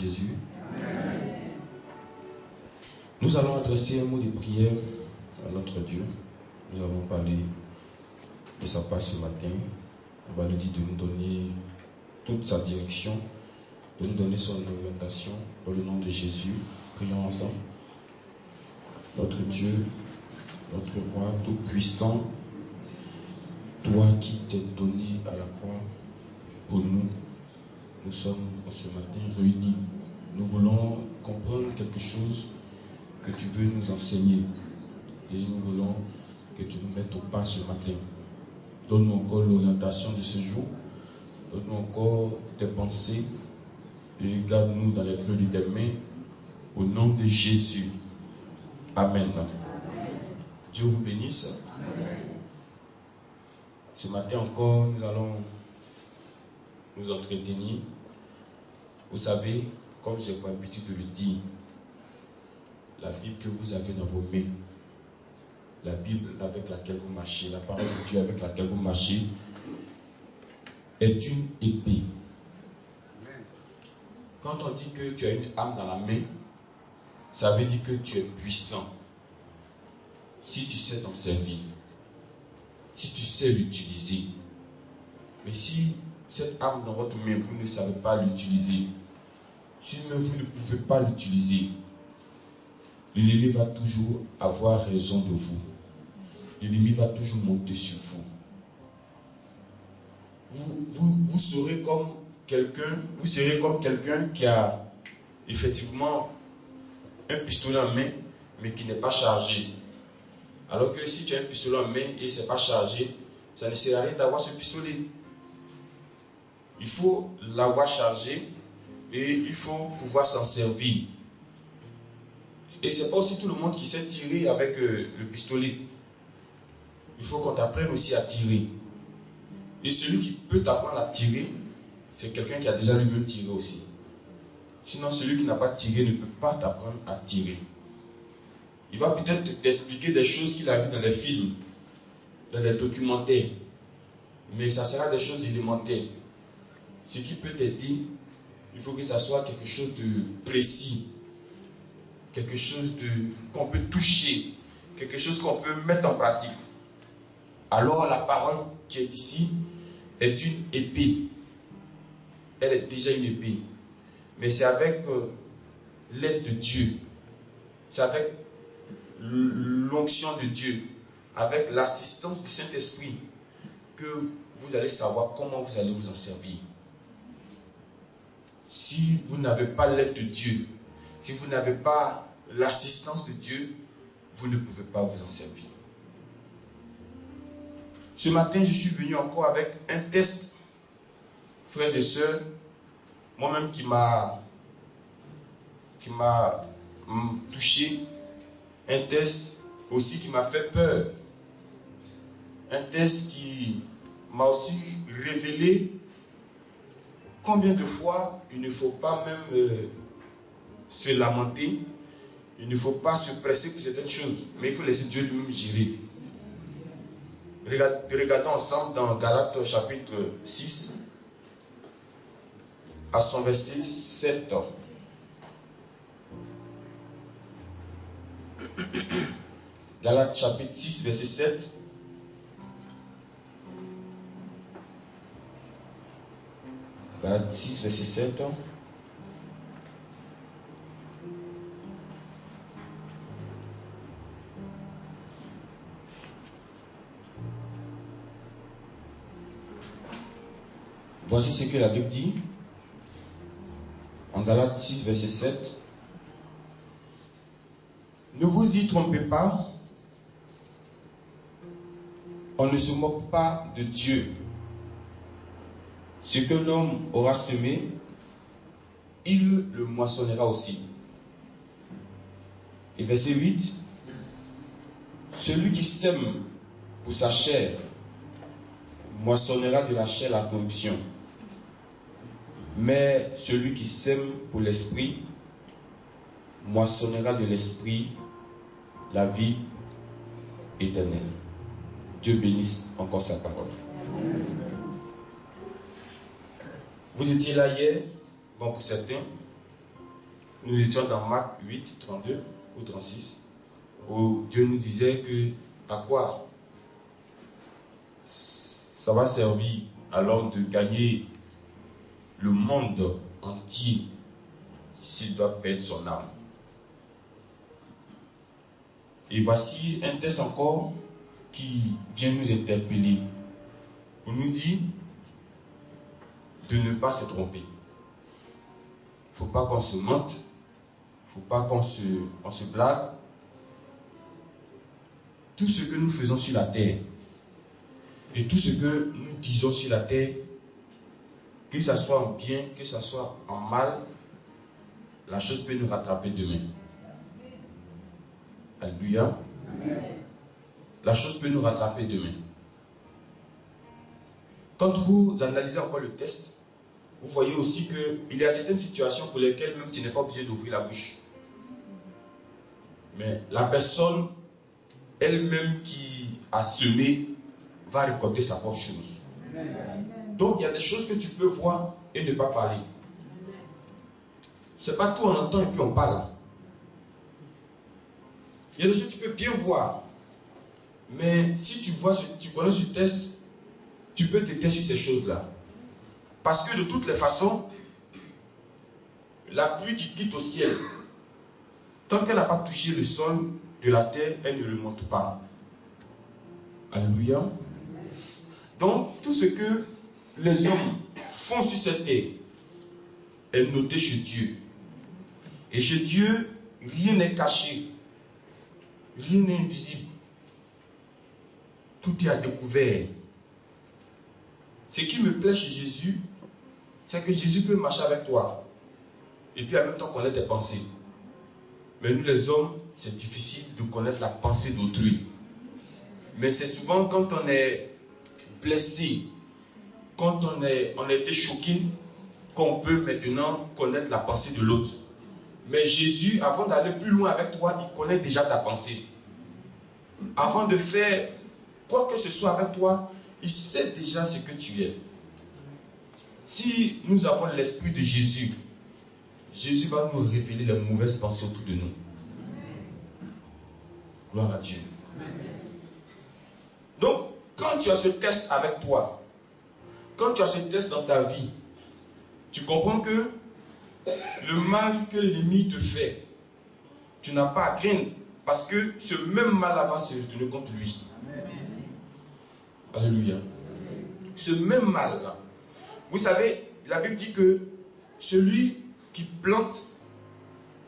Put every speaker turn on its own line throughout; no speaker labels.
Jésus. Nous allons adresser un mot de prière à notre Dieu. Nous allons parler de sa part ce matin. On va lui dire de nous donner toute sa direction, de nous donner son orientation dans le nom de Jésus. Prions ensemble. Notre Dieu, notre roi tout-puissant, toi qui t'es donné à la croix pour nous, nous sommes ce matin réunis. Nous voulons comprendre quelque chose que tu veux nous enseigner. Et nous voulons que tu nous mettes au pas ce matin. Donne-nous encore l'orientation de ce jour. Donne-nous encore tes pensées. Et garde-nous dans les creux de tes mains. Au nom de Jésus. Amen. Dieu vous bénisse. Ce matin encore, nous allons nous entretenir. Vous savez, comme j'ai pour habitude de le dire, la Bible que vous avez dans vos mains, la Bible avec laquelle vous marchez, la parole de Dieu avec laquelle vous marchez, est une épée. Quand on dit que tu as une âme dans la main, ça veut dire que tu es puissant. Si tu sais t'en servir, si tu sais l'utiliser. Mais si cette âme dans votre main, vous ne savez pas l'utiliser, si même vous ne pouvez pas l'utiliser, l'ennemi va toujours avoir raison de vous. L'ennemi va toujours monter sur vous. Vous serez comme quelqu'un qui a effectivement un pistolet en main, mais qui n'est pas chargé. Alors que si tu as un pistolet en main et ce n'est pas chargé, ça ne sert à rien d'avoir ce pistolet. Il faut l'avoir chargé et il faut pouvoir s'en servir. Et ce n'est pas aussi tout le monde qui sait tirer avec le pistolet. Il faut qu'on t'apprenne aussi à tirer. Et celui qui peut t'apprendre à tirer, c'est quelqu'un qui a déjà lui-même tiré aussi. Sinon, celui qui n'a pas tiré ne peut pas t'apprendre à tirer. Il va peut-être t'expliquer des choses qu'il a vues dans les films, dans les documentaires. Mais ça sera des choses élémentaires. Ce qui peut t'aider, il faut que ça soit quelque chose de précis. Quelque chose qu'on peut toucher. Quelque chose qu'on peut mettre en pratique. Alors la parole qui est ici est une épée. Elle est déjà une épée. Mais c'est avec l'aide de Dieu. C'est avec l'onction de Dieu. Avec l'assistance du Saint-Esprit que vous allez savoir comment vous allez vous en servir. Si vous n'avez pas l'aide de Dieu, si vous n'avez pas l'assistance de Dieu, vous ne pouvez pas vous en servir. Ce matin, je suis venu encore avec un test, frères et sœurs, moi-même qui m'a touché, un test aussi qui m'a fait peur, un test qui m'a aussi révélé combien de fois il ne faut pas même se lamenter, il ne faut pas se presser pour certaines choses, mais il faut laisser Dieu lui-même gérer. Regardons ensemble dans Galates chapitre 6, à son verset 7. Galates chapitre 6, verset 7. Galates 6, verset 7. Voici ce que la Bible dit. En Galates 6, verset 7. Ne vous y trompez pas. On ne se moque pas de Dieu. Ce que l'homme aura semé, il le moissonnera aussi. Et verset 8. Celui qui sème pour sa chair moissonnera de la chair la corruption. Mais celui qui sème pour l'esprit moissonnera de l'esprit la vie éternelle. Dieu bénisse encore sa parole. Vous étiez là hier, bon pour certains, nous étions dans Marc 8, 32 ou 36, où Dieu nous disait que à quoi ça va servir à l'homme de gagner le monde entier s'il doit perdre son âme. Et voici un texte encore qui vient nous interpeller. On nous dit de ne pas se tromper. Il ne faut pas qu'on se mente. Il ne faut pas qu'on se blague. Tout ce que nous faisons sur la terre et tout ce que nous disons sur la terre, que ce soit en bien, que ce soit en mal, la chose peut nous rattraper demain. Alléluia. La chose peut nous rattraper demain. Quand vous analysez encore le texte, vous voyez aussi qu'il y a certaines situations pour lesquelles même tu n'es pas obligé d'ouvrir la bouche. Mais la personne elle-même qui a semé va récolter sa propre chose. Donc il y a des choses que tu peux voir et ne pas parler. C'est pas tout on entend et puis on parle. Il y a des choses que tu peux bien voir. Mais si tu vois, tu connais ce texte, tu peux te taire sur ces choses-là. Parce que de toutes les façons, la pluie qui quitte au ciel, tant qu'elle n'a pas touché le sol de la terre, elle ne remonte pas. Alléluia. Donc, tout ce que les hommes font sur cette terre est noté chez Dieu. Et chez Dieu, rien n'est caché. Rien n'est invisible. Tout est à découvert. Ce qui me plaît chez Jésus, c'est que Jésus peut marcher avec toi. Et puis en même temps connaître tes pensées. Mais nous les hommes, c'est difficile de connaître la pensée d'autrui. Mais c'est souvent quand on est blessé, quand on a été choqué, qu'on peut maintenant connaître la pensée de l'autre. Mais Jésus, avant d'aller plus loin avec toi, il connaît déjà ta pensée. Avant de faire quoi que ce soit avec toi, il sait déjà ce que tu es. Si nous avons l'esprit de Jésus, Jésus va nous révéler les mauvaises pensées autour de nous. Gloire à Dieu. Donc, quand tu as ce test avec toi, quand tu as ce test dans ta vie, tu comprends que le mal que l'ennemi te fait, tu n'as pas à craindre, parce que ce même mal va se retourner contre lui. Alléluia. Ce même mal-là. Vous savez, la Bible dit que celui qui plante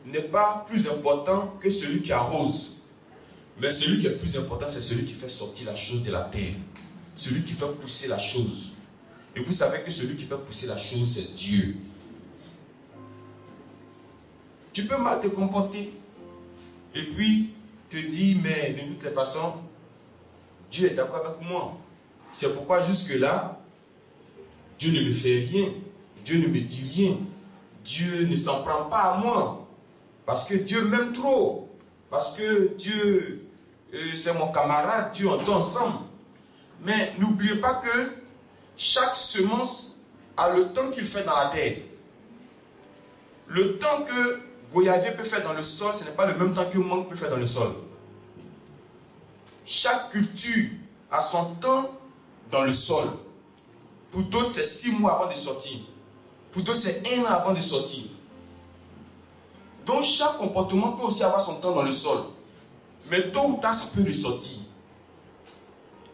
n'est pas plus important que celui qui arrose. Mais celui qui est plus important, c'est celui qui fait sortir la chose de la terre. Celui qui fait pousser la chose. Et vous savez que celui qui fait pousser la chose, c'est Dieu. Tu peux mal te comporter. Et puis, te dire, mais de toutes les façons, Dieu est d'accord avec moi. C'est pourquoi jusque-là, Dieu ne me fait rien. Dieu ne me dit rien. Dieu ne s'en prend pas à moi. Parce que Dieu m'aime trop. Parce que Dieu, c'est mon camarade. Dieu, on est ensemble. Mais n'oubliez pas que chaque semence a le temps qu'il fait dans la terre. Le temps que Goyavier peut faire dans le sol, ce n'est pas le même temps que mangue peut faire dans le sol. Chaque culture a son temps dans le sol. Pour d'autres, c'est 6 mois avant de sortir. Pour d'autres, c'est 1 an avant de sortir. Donc, chaque comportement peut aussi avoir son temps dans le sol. Mais tôt ou tard, ça peut ressortir.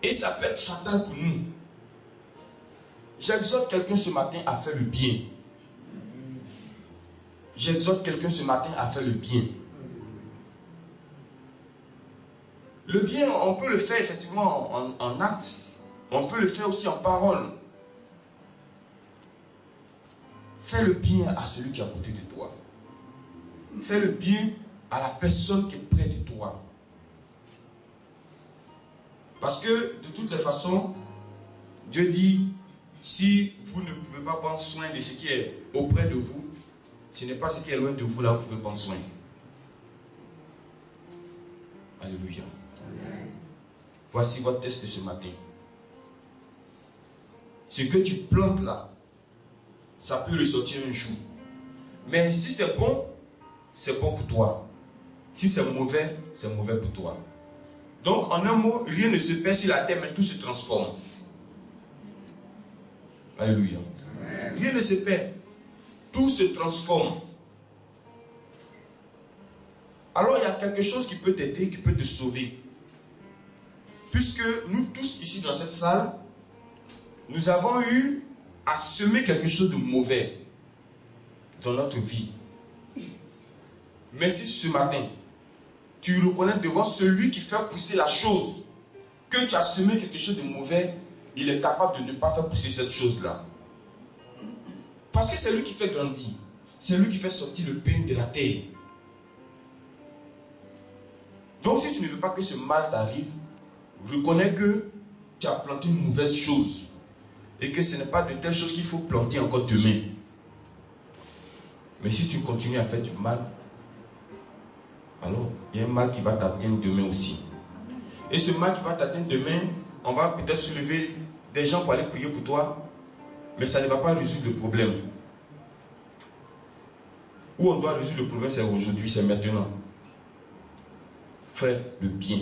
Et ça peut être fatal pour nous. J'exhorte quelqu'un ce matin à faire le bien. J'exhorte quelqu'un ce matin à faire le bien. Le bien, on peut le faire effectivement en acte. On peut le faire aussi en parole. Fais le bien à celui qui est à côté de toi. Fais le bien à la personne qui est près de toi. Parce que de toutes les façons, Dieu dit, si vous ne pouvez pas prendre soin de ce qui est auprès de vous, ce n'est pas ce qui est loin de vous là où vous pouvez prendre soin. Alléluia. Amen. Voici votre test de ce matin. Ce que tu plantes là, ça peut ressortir un jour. Mais si c'est bon, c'est bon pour toi. Si c'est mauvais pour toi. Donc, en un mot, rien ne se perd sur la terre, mais tout se transforme. Alléluia. Rien ne se perd. Tout se transforme. Alors, il y a quelque chose qui peut t'aider, qui peut te sauver. Puisque nous tous, ici dans cette salle, nous avons eu à semer quelque chose de mauvais dans notre vie. Mais si ce matin, tu reconnais devant celui qui fait pousser la chose, que tu as semé quelque chose de mauvais, il est capable de ne pas faire pousser cette chose-là. Parce que c'est lui qui fait grandir. C'est lui qui fait sortir le pain de la terre. Donc si tu ne veux pas que ce mal t'arrive, reconnais que tu as planté une mauvaise chose. Et que ce n'est pas de telles choses qu'il faut planter encore demain. Mais si tu continues à faire du mal, alors il y a un mal qui va t'atteindre demain aussi. Et ce mal qui va t'atteindre demain, on va peut-être soulever des gens pour aller prier pour toi, mais ça ne va pas résoudre le problème. Où on doit résoudre le problème, c'est aujourd'hui, c'est maintenant. Fais le bien.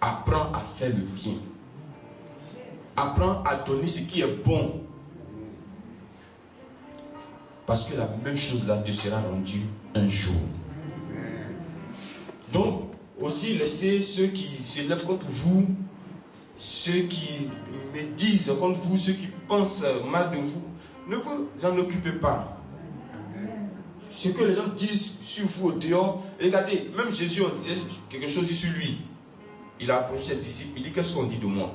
Apprends à faire le bien. Apprends à donner ce qui est bon. Parce que la même chose là te sera rendue un jour. Donc, aussi laissez ceux qui se lèvent contre vous, ceux qui médisent contre vous, ceux qui pensent mal de vous, ne vous en occupez pas. Ce que les gens disent sur vous au dehors, regardez, même Jésus, on disait quelque chose sur lui. Il a approché ses disciples, il dit, qu'est-ce qu'on dit de moi?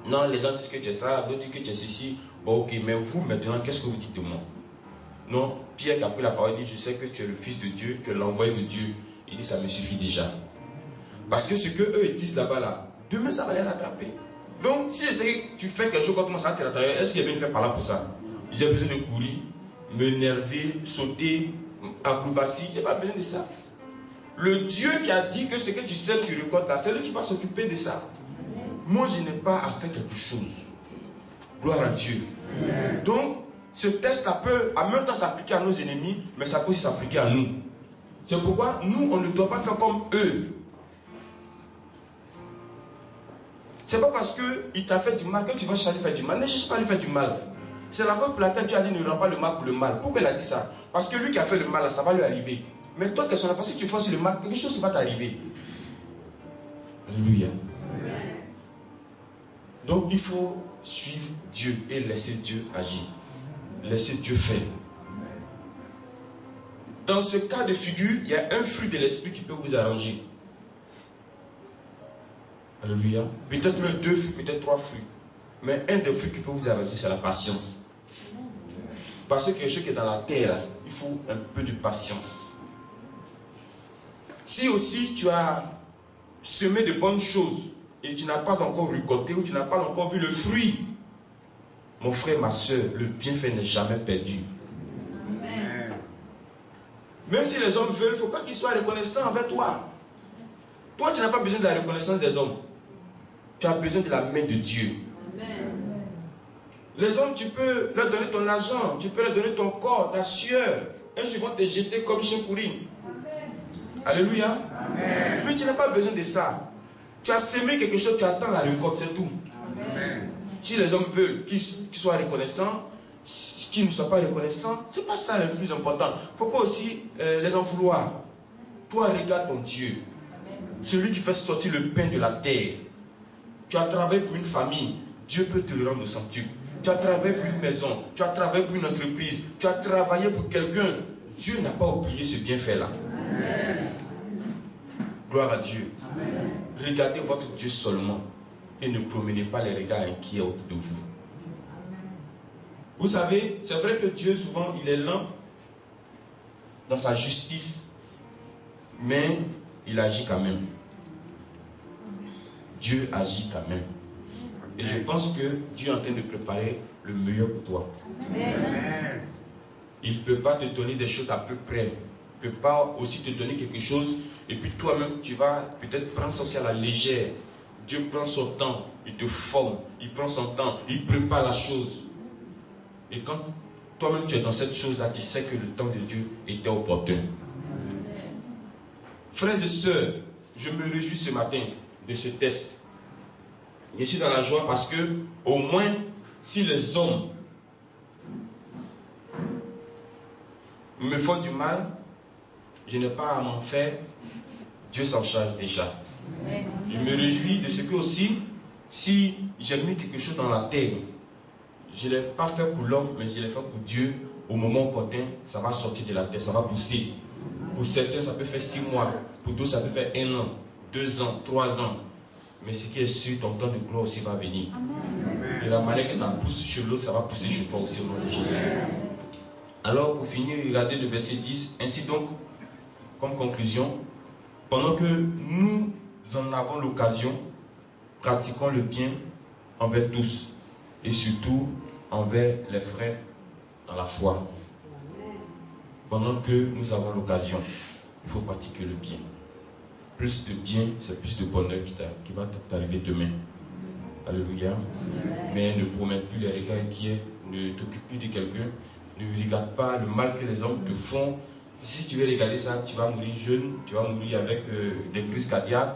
Non, les gens disent que tu es ça, d'autres disent que tu es ceci. Bon, ok, mais vous, maintenant, qu'est-ce que vous dites de moi? Non, Pierre qui a pris la parole, dit, je sais que tu es le Fils de Dieu, tu es l'envoyé de Dieu. Il dit, ça me suffit déjà. Parce que ce que eux disent là-bas, là, demain, ça va les rattraper. Donc, si tu fais quelque chose contre moi, ça va te rattraper. Est-ce qu'il y a bien fait par là pour ça? J'ai besoin de courir, m'énerver, sauter, acrobatie, il n'y a pas besoin de ça. Le Dieu qui a dit que ce que tu sais, tu récoltes là, c'est lui qui va s'occuper de ça. Moi, je n'ai pas à faire quelque chose. Gloire à Dieu. Donc, ce test-là peut en même temps s'appliquer à nos ennemis, mais ça peut aussi s'appliquer à nous. C'est pourquoi nous, on ne doit pas faire comme eux. C'est pas parce qu'il t'a fait du mal que tu vas chercher à lui faire du mal. Ne cherche pas à lui faire du mal. C'est la cause pour laquelle tu as dit ne rends pas le mal pour le mal. Pourquoi il a dit ça? Parce que lui qui a fait le mal, ça va lui arriver. Mais toi, qu'est-ce qu'on a fait? Si tu fais le mal, quelque chose va t'arriver. Alléluia. Donc il faut suivre Dieu et laisser Dieu agir. Laisser Dieu faire. Dans ce cas de figure, il y a un fruit de l'esprit qui peut vous arranger. Alléluia. Peut-être même 2 fruits, peut-être 3 fruits. Mais un des fruits qui peut vous arranger, c'est la patience. Parce que quelque chose qui est dans la terre, il faut un peu de patience. Si aussi tu as semé de bonnes choses et tu n'as pas encore récolté ou tu n'as pas encore vu le fruit, mon frère, ma soeur, le bienfait n'est jamais perdu. Amen. Même si les hommes veulent, il ne faut pas qu'ils soient reconnaissants envers toi. Toi, tu n'as pas besoin de la reconnaissance des hommes. Tu as besoin de la main de Dieu. Amen. Les hommes, tu peux leur donner ton argent, tu peux leur donner ton corps, ta sueur. Un jour, ils vont te jeter comme chien pourri. Alléluia. Amen. Mais tu n'as pas besoin de ça. Tu as semé quelque chose, tu attends la récolte, c'est tout. Amen. Si les hommes veulent qu'ils soient reconnaissants, qu'ils ne soient pas reconnaissants, ce n'est pas ça le plus important. Il ne faut pas aussi les en vouloir. Toi, regarde ton Dieu. Celui qui fait sortir le pain de la terre. Tu as travaillé pour une famille, Dieu peut te le rendre au centuple. Tu as travaillé pour une maison, tu as travaillé pour une entreprise, tu as travaillé pour quelqu'un. Dieu n'a pas oublié ce bienfait-là. Gloire à Dieu. Amen. Regardez votre Dieu seulement et ne promenez pas les regards inquiets autour de vous. Vous savez, c'est vrai que Dieu souvent il est lent dans sa justice, mais il agit quand même. Dieu agit quand même. Et je pense que Dieu est en train de préparer le meilleur pour toi. Amen. Il ne peut pas te donner des choses à peu près. Il ne peut pas aussi te donner quelque chose et puis toi-même tu vas peut-être prendre ça aussi à la légère. Dieu prend son temps, il te forme, il prend son temps, il prépare la chose. Et quand toi-même tu es dans cette chose-là, tu sais que le temps de Dieu était opportun. Frères et sœurs, je me réjouis ce matin de ce test. Je suis dans la joie parce que, au moins, si les hommes me font du mal, je n'ai pas à m'en faire, Dieu s'en charge déjà. Je me réjouis de ce que aussi, si j'ai mis quelque chose dans la terre, je ne l'ai pas fait pour l'homme, mais je l'ai fait pour Dieu. Au moment opportun, ça va sortir de la terre, ça va pousser. Pour certains, ça peut faire 6 mois. Pour d'autres, ça peut faire 1 an, 2 ans, 3 ans. Mais ce qui est sûr, ton temps de gloire aussi va venir. Amen. De la manière que ça pousse chez l'autre, ça va pousser chez toi aussi au nom de Jésus. Alors, pour finir, regardez le verset 10. Ainsi donc, comme conclusion, pendant que nous en avons l'occasion, pratiquons le bien envers tous et surtout envers les frères dans la foi. Pendant que nous avons l'occasion, il faut pratiquer le bien. Plus de bien, c'est plus de bonheur qui va t'arriver demain. Alléluia. Mais ne promets plus les regards inquiets, ne t'occupe plus de quelqu'un, ne regarde pas le mal que les hommes te font. Si tu veux regarder ça, tu vas mourir jeune, tu vas mourir avec des crises cardiaques,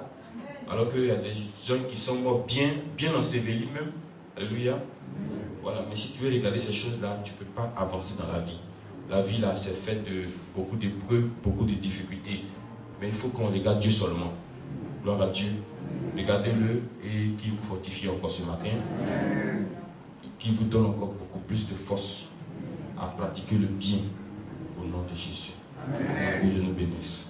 alors qu'il y a des gens qui sont morts bien ensevelis même. Alléluia. Voilà, mais si tu veux regarder ces choses-là, tu ne peux pas avancer dans la vie. La vie là, c'est fait de beaucoup d'épreuves, beaucoup de difficultés. Mais il faut qu'on regarde Dieu seulement. Gloire à Dieu. Regardez-le et qu'il vous fortifie encore ce matin. Qu'il vous donne encore beaucoup plus de force à pratiquer le bien au nom de Jésus. Que Dieu nous bénisse.